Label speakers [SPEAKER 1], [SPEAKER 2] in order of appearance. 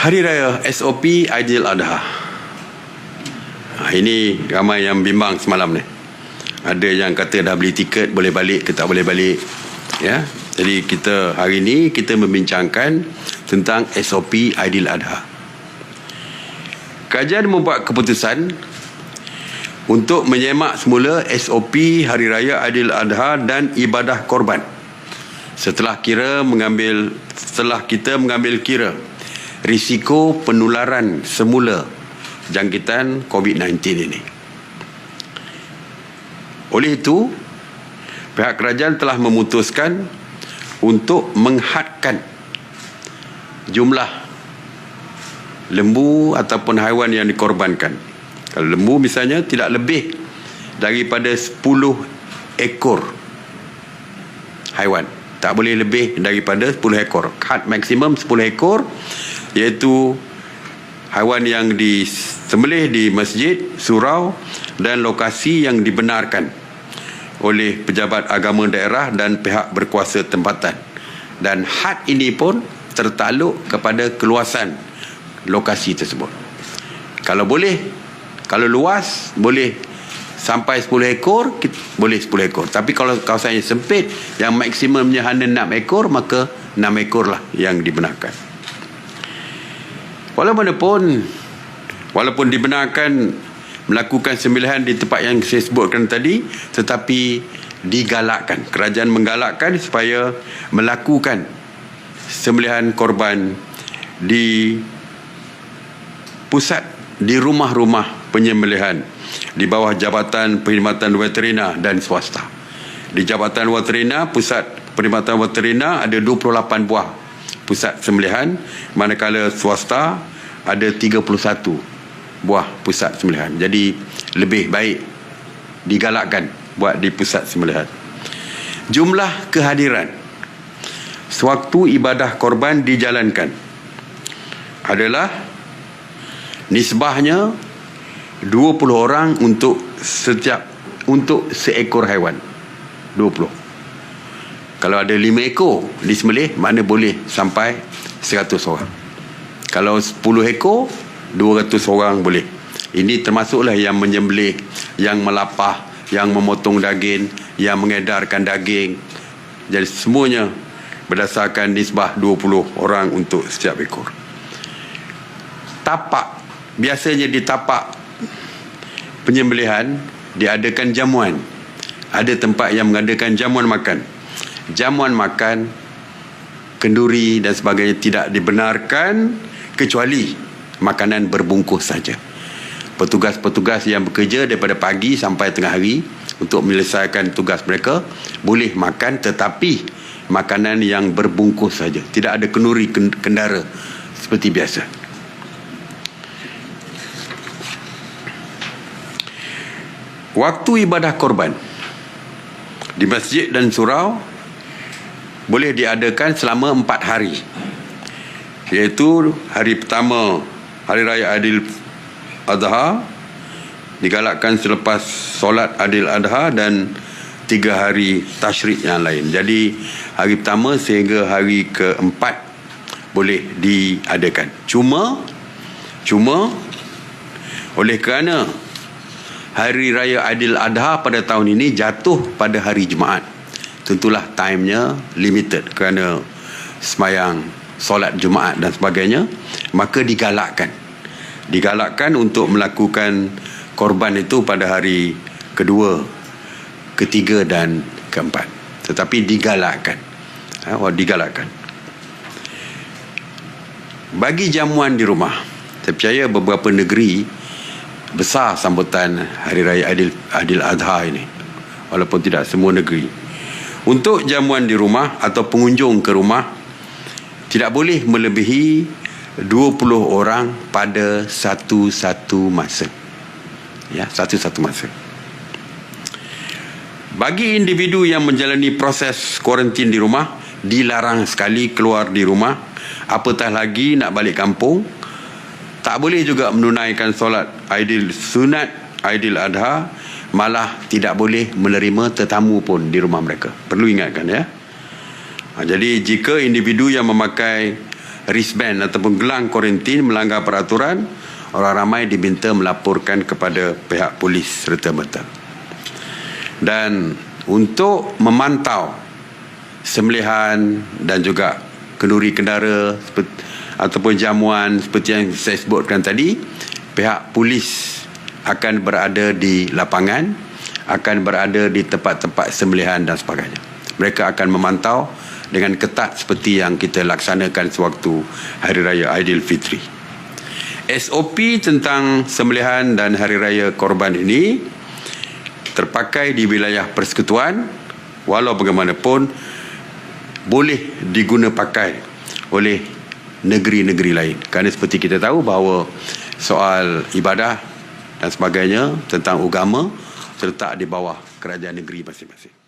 [SPEAKER 1] Hari Raya SOP Aidiladha. Ini ramai yang bimbang semalam ni. Ada yang kata dah beli tiket, boleh balik ke tak boleh balik. Ya. Jadi hari ini kita membincangkan tentang SOP Aidiladha. Kerajaan membuat keputusan untuk menyemak semula SOP Hari Raya Aidiladha dan ibadah korban. Setelah kita mengambil kira risiko penularan semula jangkitan COVID-19 ini. Oleh itu, pihak kerajaan telah memutuskan untuk menghadkan jumlah lembu ataupun haiwan yang dikorbankan. Kalau lembu misalnya tidak lebih daripada 10 ekor haiwan. Tak boleh lebih daripada 10 ekor. Had maksimum 10 ekor, iaitu haiwan yang disembelih di masjid, surau dan lokasi yang dibenarkan oleh pejabat agama daerah dan pihak berkuasa tempatan. Dan had ini pun tertakluk kepada keluasan lokasi tersebut. Kalau luas boleh sampai 10 ekor, boleh 10 ekor. Tapi kalau kawasan yang sempit, yang maksimumnya hanya 6 ekor, maka 6 ekor lah yang dibenarkan. Walaupun dibenarkan melakukan sembelihan di tempat yang saya sebutkan tadi, tetapi digalakkan. Kerajaan menggalakkan supaya melakukan sembelihan korban di pusat, di rumah-rumah penyembelihan di bawah Jabatan Perkhidmatan Veterina dan swasta. Di Jabatan Veterina, Pusat Perkhidmatan Veterina ada 28 buah pusat sembelihan, manakala swasta ada 31 buah pusat sembelihan. Jadi lebih baik digalakkan buat di pusat sembelihan. Jumlah kehadiran sewaktu ibadah korban dijalankan adalah nisbahnya 20 orang untuk seekor haiwan. 20. Kalau ada 5 ekor disembelih, mana boleh sampai 100 orang. Kalau 10 ekor, 200 orang boleh. Ini termasuklah yang menyembelih, yang melapah, yang memotong daging, yang mengedarkan daging. Jadi semuanya berdasarkan nisbah 20 orang untuk setiap ekor. Tapak, biasanya di tapak penyembelihan diadakan jamuan. Ada tempat yang mengadakan jamuan makan. Jamuan makan, kenduri dan sebagainya tidak dibenarkan kecuali makanan berbungkus saja. Petugas-petugas yang bekerja daripada pagi sampai tengah hari untuk menyelesaikan tugas mereka boleh makan, tetapi makanan yang berbungkus saja. Tidak ada kenduri kendara seperti biasa. Waktu ibadah korban di masjid dan surau boleh diadakan selama 4 hari. Iaitu hari pertama, Hari Raya Aidiladha, digalakkan selepas solat Aidiladha, dan 3 hari tasyrik yang lain. Jadi hari pertama sehingga hari keempat boleh diadakan. Cuma oleh kerana Hari Raya Aidiladha pada tahun ini jatuh pada hari Jumaat, tentulah timenya limited kerana semayang solat Jumaat dan sebagainya, maka digalakkan untuk melakukan korban itu pada hari kedua, ketiga dan keempat. Tetapi digalakkan. Bagi jamuan di rumah, saya percaya beberapa negeri besar sambutan Hari Raya Aidiladha ini, walaupun tidak semua negeri. Untuk jamuan di rumah atau pengunjung ke rumah tidak boleh melebihi 20 orang pada satu-satu masa. Ya, satu-satu masa. Bagi individu yang menjalani proses kuarantin di rumah, dilarang sekali keluar di rumah, apatah lagi nak balik kampung. Tak boleh juga menunaikan solat sunat Aidiladha, malah tidak boleh menerima tetamu pun di rumah mereka. Perlu ingatkan, ya. Jadi jika individu yang memakai wristband ataupun gelang kuarantin melanggar peraturan, orang ramai diminta melaporkan kepada pihak polis serta-merta. Dan untuk memantau sembelihan dan juga kenduri kendara ataupun jamuan seperti yang saya sebutkan tadi, pihak polis akan berada di lapangan, akan berada di tempat-tempat sembelihan dan sebagainya. Mereka akan memantau dengan ketat seperti yang kita laksanakan sewaktu Hari Raya Aidilfitri. SOP tentang sembelihan dan Hari Raya Korban ini terpakai di wilayah persekutuan, walau bagaimanapun boleh diguna pakai oleh negeri-negeri lain. Kerana seperti kita tahu bahawa soal ibadah dan sebagainya tentang agama terletak di bawah kerajaan negeri masing-masing.